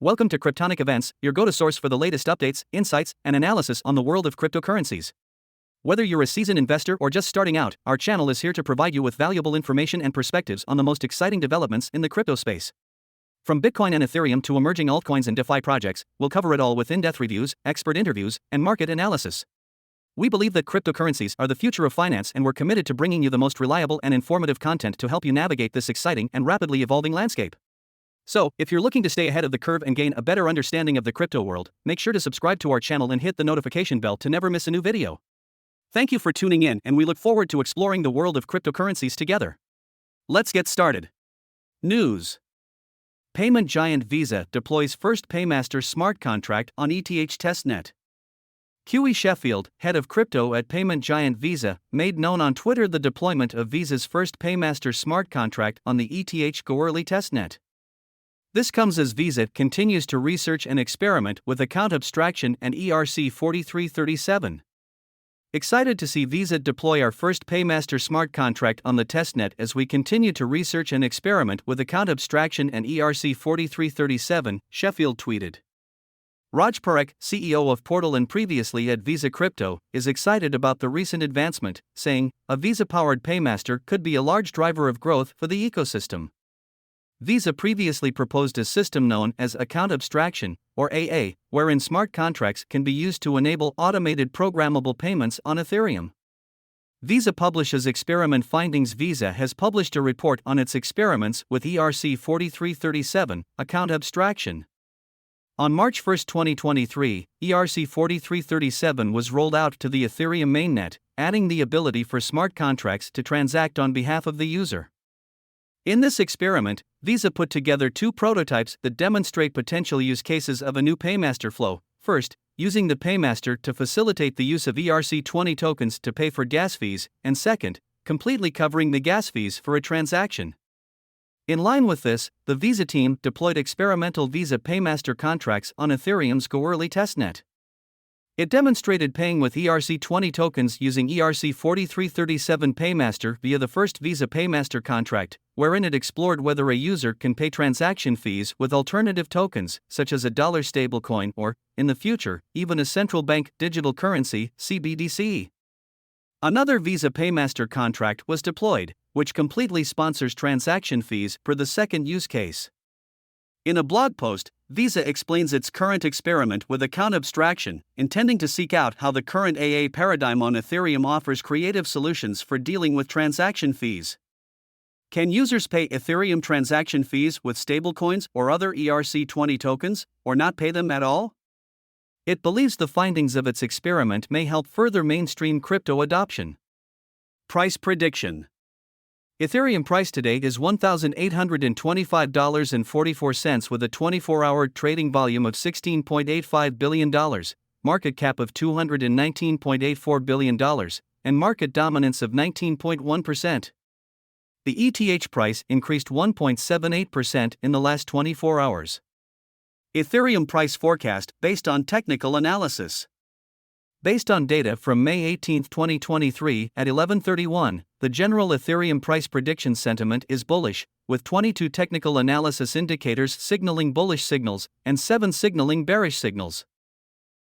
Welcome to Cryptonic Events, your go-to source for the latest updates, insights, and analysis on the world of cryptocurrencies. Whether you're a seasoned investor or just starting out, our channel is here to provide you with valuable information and perspectives on the most exciting developments in the crypto space. From Bitcoin and Ethereum to emerging altcoins and DeFi projects, we'll cover it all with in-depth reviews, expert interviews, and market analysis. We believe that cryptocurrencies are the future of finance, and we're committed to bringing you the most reliable and informative content to help you navigate this exciting and rapidly evolving landscape. So, if you're looking to stay ahead of the curve and gain a better understanding of the crypto world, make sure to subscribe to our channel and hit the notification bell to never miss a new video. Thank you for tuning in, and we look forward to exploring the world of cryptocurrencies together. Let's get started. News. Payment giant Visa deploys first Paymaster smart contract on ETH Testnet. QE Sheffield, head of crypto at payment giant Visa, made known on Twitter the deployment of Visa's first Paymaster smart contract on the ETH Cryptocurrency Testnet. This comes as Visa continues to research and experiment with account abstraction and ERC-4337. Excited to see Visa deploy our first Paymaster smart contract on the testnet as we continue to research and experiment with account abstraction and ERC-4337, Sheffield tweeted. Raj Parekh, CEO of Portal and previously at Visa Crypto, is excited about the recent advancement, saying, "A Visa-powered Paymaster could be a large driver of growth for the ecosystem." Visa previously proposed a system known as Account Abstraction, or AA, wherein smart contracts can be used to enable automated programmable payments on Ethereum. Visa publishes experiment findings. Visa has published a report on its experiments with ERC-4337, Account Abstraction. On March 1, 2023, ERC-4337 was rolled out to the Ethereum mainnet, adding the ability for smart contracts to transact on behalf of the user. In this experiment, Visa put together two prototypes that demonstrate potential use cases of a new Paymaster flow. First, using the Paymaster to facilitate the use of ERC-20 tokens to pay for gas fees, and second, completely covering the gas fees for a transaction. In line with this, the Visa team deployed experimental Visa Paymaster contracts on Ethereum's Cryptocurrency testnet. It demonstrated paying with ERC-20 tokens using ERC-4337 Paymaster via the first Visa Paymaster contract, wherein it explored whether a user can pay transaction fees with alternative tokens, such as a dollar stablecoin or, in the future, even a central bank digital currency, CBDC. Another Visa Paymaster contract was deployed, which completely sponsors transaction fees per the second use case. In a blog post, Visa explains its current experiment with account abstraction, intending to seek out how the current AA paradigm on Ethereum offers creative solutions for dealing with transaction fees. Can users pay Ethereum transaction fees with stablecoins or other ERC-20 tokens, or not pay them at all? It believes the findings of its experiment may help further mainstream crypto adoption. Price prediction. Ethereum price today is $1,825.44 with a 24-hour trading volume of $16.85 billion, market cap of $219.84 billion, and market dominance of 19.1%. The ETH price increased 1.78% in the last 24 hours. Ethereum price forecast based on technical analysis. Based on data from May 18, 2023 at 11:31, the general Ethereum price prediction sentiment is bullish, with 22 technical analysis indicators signaling bullish signals and 7 signaling bearish signals.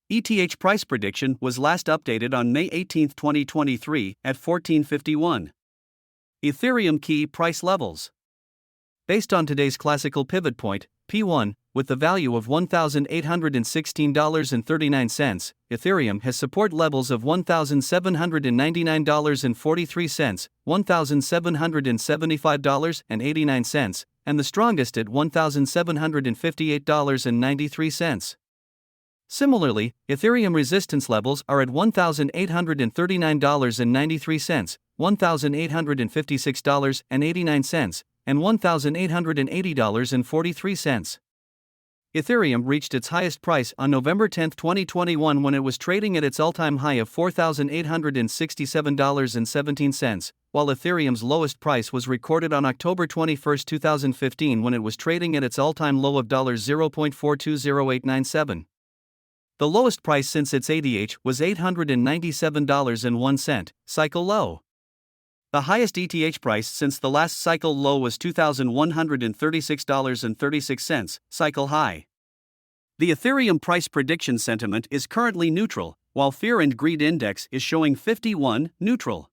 ETH price prediction was last updated on May 18, 2023 at 14:51. Ethereum key price levels. Based on today's classical pivot point, P1, with the value of $1,816.39, Ethereum has support levels of $1,799.43, $1,775.89, and the strongest at $1,758.93. Similarly, Ethereum resistance levels are at $1,839.93, $1,856.89, and $1,880.43. Ethereum reached its highest price on November 10, 2021 when it was trading at its all-time high of $4,867.17, while Ethereum's lowest price was recorded on October 21, 2015 when it was trading at its all-time low of $0.420897. The lowest price since its ADH was $897.01, cycle low. The highest ETH price since the last cycle low was $2,136.36, cycle high. The Ethereum price prediction sentiment is currently neutral, while Fear and Greed Index is showing 51, neutral.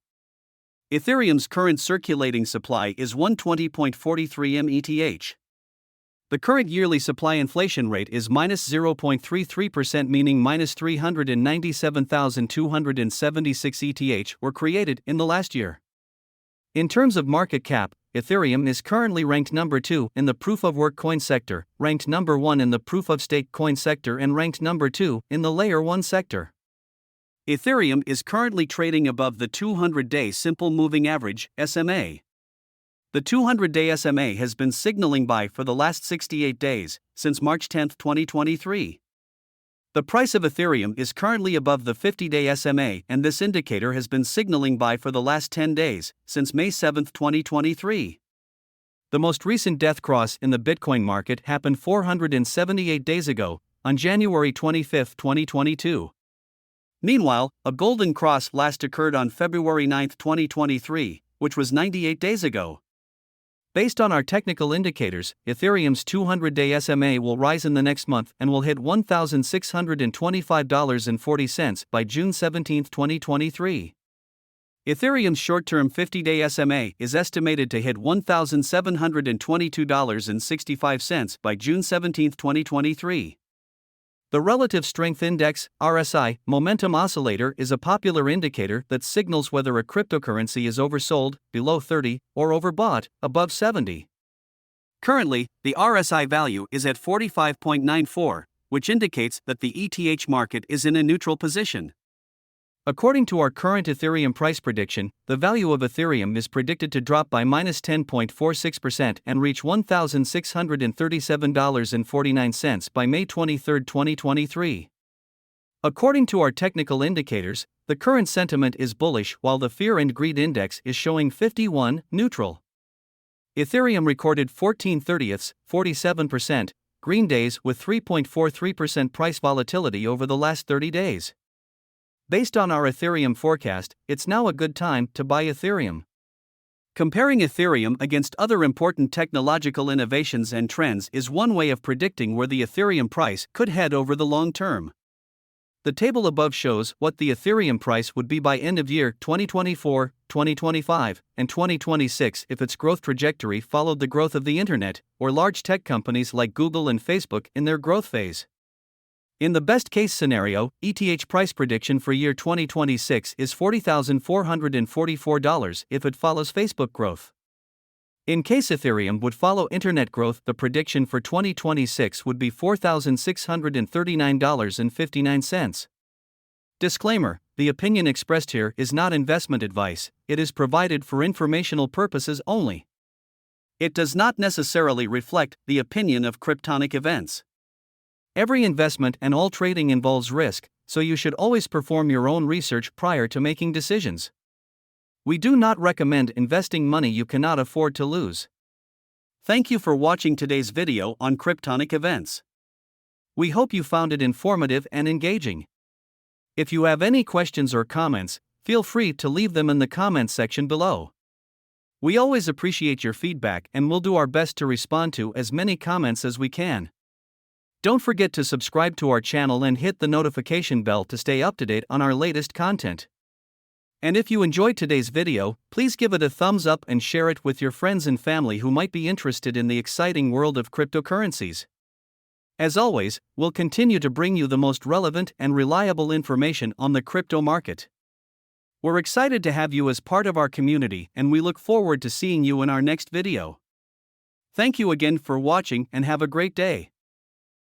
Ethereum's current circulating supply is 120.43 ETH. The current yearly supply inflation rate is -0.33%, meaning -397,276 ETH were created in the last year. In terms of market cap, Ethereum is currently ranked number 2 in the proof-of-work coin sector, ranked number 1 in the proof-of-stake coin sector, and ranked number 2 in the Layer 1 sector. Ethereum is currently trading above the 200-day simple moving average, SMA. The 200-day SMA has been signaling buy for the last 68 days, since March 10, 2023. The price of Ethereum is currently above the 50-day SMA, and this indicator has been signaling buy for the last 10 days, since May 7, 2023. The most recent death cross in the Bitcoin market happened 478 days ago, on January 25, 2022. Meanwhile, a golden cross last occurred on February 9, 2023, which was 98 days ago. Based on our technical indicators, Ethereum's 200-day SMA will rise in the next month and will hit $1,625.40 by June 17, 2023. Ethereum's short-term 50-day SMA is estimated to hit $1,722.65 by June 17, 2023. The Relative Strength Index, RSI, momentum oscillator is a popular indicator that signals whether a cryptocurrency is oversold, below 30, or overbought, above 70. Currently, the RSI value is at 45.94, which indicates that the ETH market is in a neutral position. According to our current Ethereum price prediction, the value of Ethereum is predicted to drop by -10.46% and reach $1,637.49 by May 23, 2023. According to our technical indicators, the current sentiment is bullish while the Fear and Greed Index is showing 51, neutral. Ethereum recorded 14/30ths, 47%, green days with 3.43% price volatility over the last 30 days. Based on our Ethereum forecast, it's now a good time to buy Ethereum. Comparing Ethereum against other important technological innovations and trends is one way of predicting where the Ethereum price could head over the long term. The table above shows what the Ethereum price would be by end of year 2024, 2025, and 2026 if its growth trajectory followed the growth of the internet, or large tech companies like Google and Facebook in their growth phase. In the best-case scenario, ETH price prediction for year 2026 is $40,444 if it follows Facebook growth. In case Ethereum would follow internet growth, the prediction for 2026 would be $4,639.59. Disclaimer: the opinion expressed here is not investment advice, it is provided for informational purposes only. It does not necessarily reflect the opinion of Cryptonic Events. Every investment and all trading involves risk, so you should always perform your own research prior to making decisions. We do not recommend investing money you cannot afford to lose. Thank you for watching today's video on Cryptonic Events. We hope you found it informative and engaging. If you have any questions or comments, feel free to leave them in the comments section below. We always appreciate your feedback and will do our best to respond to as many comments as we can. Don't forget to subscribe to our channel and hit the notification bell to stay up to date on our latest content. And if you enjoyed today's video, please give it a thumbs up and share it with your friends and family who might be interested in the exciting world of cryptocurrencies. As always, we'll continue to bring you the most relevant and reliable information on the crypto market. We're excited to have you as part of our community, and we look forward to seeing you in our next video. Thank you again for watching and have a great day.